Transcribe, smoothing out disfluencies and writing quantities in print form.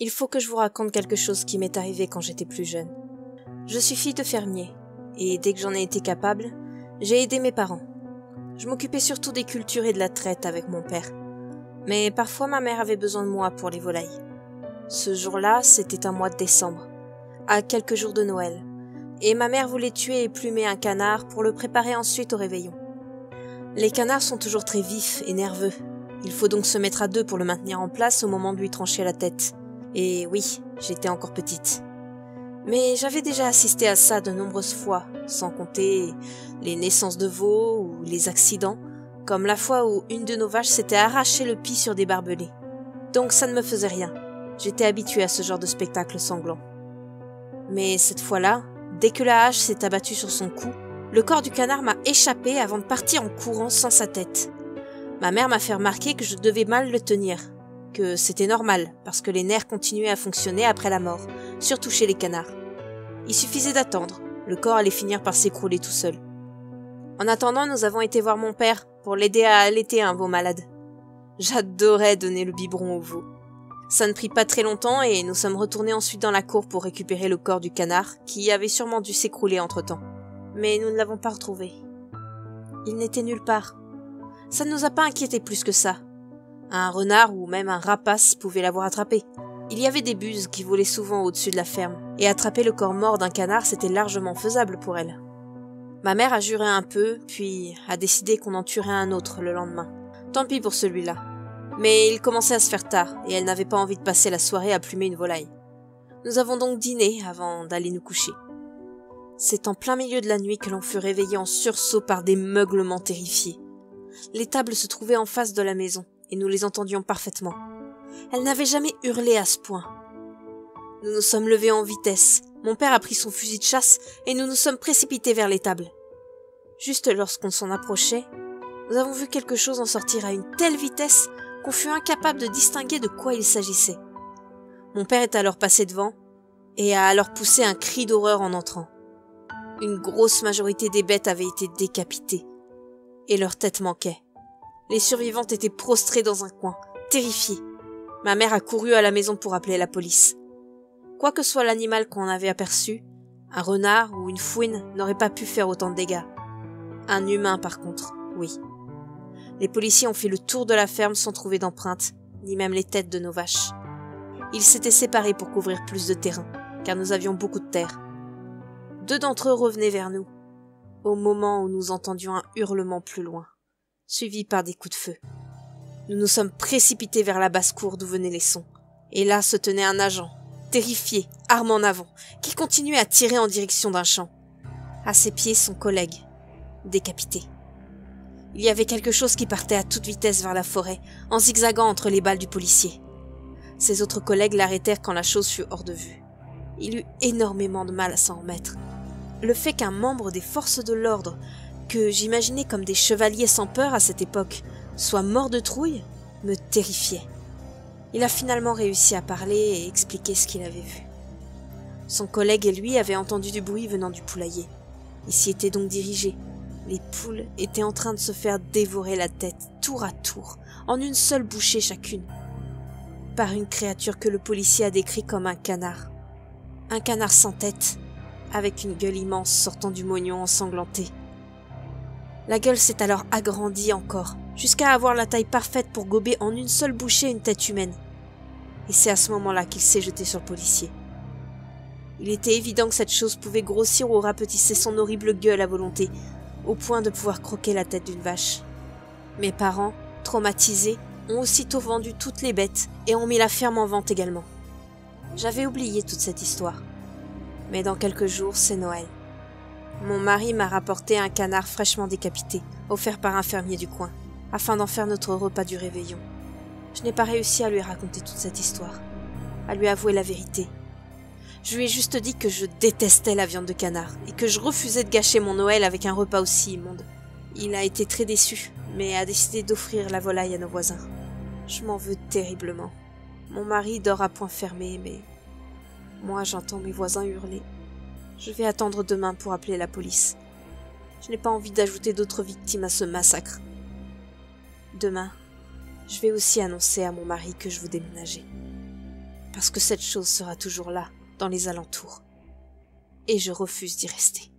Il faut que je vous raconte quelque chose qui m'est arrivé quand j'étais plus jeune. Je suis fille de fermier, et dès que j'en ai été capable, j'ai aidé mes parents. Je m'occupais surtout des cultures et de la traite avec mon père. Mais parfois ma mère avait besoin de moi pour les volailles. Ce jour-là, c'était un mois de décembre, à quelques jours de Noël, et ma mère voulait tuer et plumer un canard pour le préparer ensuite au réveillon. Les canards sont toujours très vifs et nerveux. Il faut donc se mettre à deux pour le maintenir en place au moment de lui trancher la tête. Et oui, j'étais encore petite. Mais j'avais déjà assisté à ça de nombreuses fois, sans compter les naissances de veaux ou les accidents, comme la fois où une de nos vaches s'était arraché le pis sur des barbelés. Donc ça ne me faisait rien. J'étais habituée à ce genre de spectacle sanglant. Mais cette fois-là, dès que la hache s'est abattue sur son cou, le corps du canard m'a échappé avant de partir en courant sans sa tête. Ma mère m'a fait remarquer que je devais mal le tenir, que c'était normal, parce que les nerfs continuaient à fonctionner après la mort, surtout chez les canards. Il suffisait d'attendre, le corps allait finir par s'écrouler tout seul. En attendant, nous avons été voir mon père pour l'aider à allaiter un veau malade. J'adorais donner le biberon au veau. Ça ne prit pas très longtemps et nous sommes retournés ensuite dans la cour pour récupérer le corps du canard, qui avait sûrement dû s'écrouler entre-temps. Mais nous ne l'avons pas retrouvé. Il n'était nulle part. Ça ne nous a pas inquiétés plus que ça. Un renard ou même un rapace pouvait l'avoir attrapé. Il y avait des buses qui volaient souvent au-dessus de la ferme, et attraper le corps mort d'un canard, c'était largement faisable pour elle. Ma mère a juré un peu, puis a décidé qu'on en tuerait un autre le lendemain. Tant pis pour celui-là. Mais il commençait à se faire tard, et elle n'avait pas envie de passer la soirée à plumer une volaille. Nous avons donc dîné avant d'aller nous coucher. C'est en plein milieu de la nuit que l'on fut réveillé en sursaut par des meuglements terrifiés. Les tables se trouvaient en face de la maison, et nous les entendions parfaitement. Elle n'avait jamais hurlé à ce point. Nous nous sommes levés en vitesse. Mon père a pris son fusil de chasse et nous nous sommes précipités vers les tables. Juste lorsqu'on s'en approchait, nous avons vu quelque chose en sortir à une telle vitesse qu'on fut incapable de distinguer de quoi il s'agissait. Mon père est alors passé devant et a alors poussé un cri d'horreur en entrant. Une grosse majorité des bêtes avaient été décapitées et leurs têtes manquaient. Les survivantes étaient prostrées dans un coin, terrifiées. Ma mère a couru à la maison pour appeler la police. Quoi que soit l'animal qu'on avait aperçu, un renard ou une fouine n'aurait pas pu faire autant de dégâts. Un humain, par contre, oui. Les policiers ont fait le tour de la ferme sans trouver d'empreintes, ni même les têtes de nos vaches. Ils s'étaient séparés pour couvrir plus de terrain, car nous avions beaucoup de terre. 2 d'entre eux revenaient vers nous, au moment où nous entendions un hurlement plus loin, suivi par des coups de feu. Nous nous sommes précipités vers la basse-cour d'où venaient les sons. Et là se tenait un agent, terrifié, arme en avant, qui continuait à tirer en direction d'un champ. À ses pieds, son collègue, décapité. Il y avait quelque chose qui partait à toute vitesse vers la forêt, en zigzagant entre les balles du policier. Ses autres collègues l'arrêtèrent quand la chose fut hors de vue. Il eut énormément de mal à s'en remettre. Le fait qu'un membre des forces de l'ordre, que j'imaginais comme des chevaliers sans peur à cette époque, soit mort de trouille, me terrifiait. Il a finalement réussi à parler et expliquer ce qu'il avait vu. Son collègue et lui avaient entendu du bruit venant du poulailler. Ils s'y étaient donc dirigés. Les poules étaient en train de se faire dévorer la tête, tour à tour, en une seule bouchée chacune, par une créature que le policier a décrit comme un canard. Un canard sans tête, avec une gueule immense sortant du mognon ensanglanté. La gueule s'est alors agrandie encore, jusqu'à avoir la taille parfaite pour gober en une seule bouchée une tête humaine. Et c'est à ce moment-là qu'il s'est jeté sur le policier. Il était évident que cette chose pouvait grossir ou rapetisser son horrible gueule à volonté, au point de pouvoir croquer la tête d'une vache. Mes parents, traumatisés, ont aussitôt vendu toutes les bêtes et ont mis la ferme en vente également. J'avais oublié toute cette histoire. Mais dans quelques jours, c'est Noël. Mon mari m'a rapporté un canard fraîchement décapité, offert par un fermier du coin, afin d'en faire notre repas du réveillon. Je n'ai pas réussi à lui raconter toute cette histoire, à lui avouer la vérité. Je lui ai juste dit que je détestais la viande de canard et que je refusais de gâcher mon Noël avec un repas aussi immonde. Il a été très déçu, mais a décidé d'offrir la volaille à nos voisins. Je m'en veux terriblement. Mon mari dort à point fermé, mais moi j'entends mes voisins hurler. Je vais attendre demain pour appeler la police. Je n'ai pas envie d'ajouter d'autres victimes à ce massacre. Demain, je vais aussi annoncer à mon mari que je veux déménager. parce que cette chose sera toujours là, dans les alentours. Et je refuse d'y rester.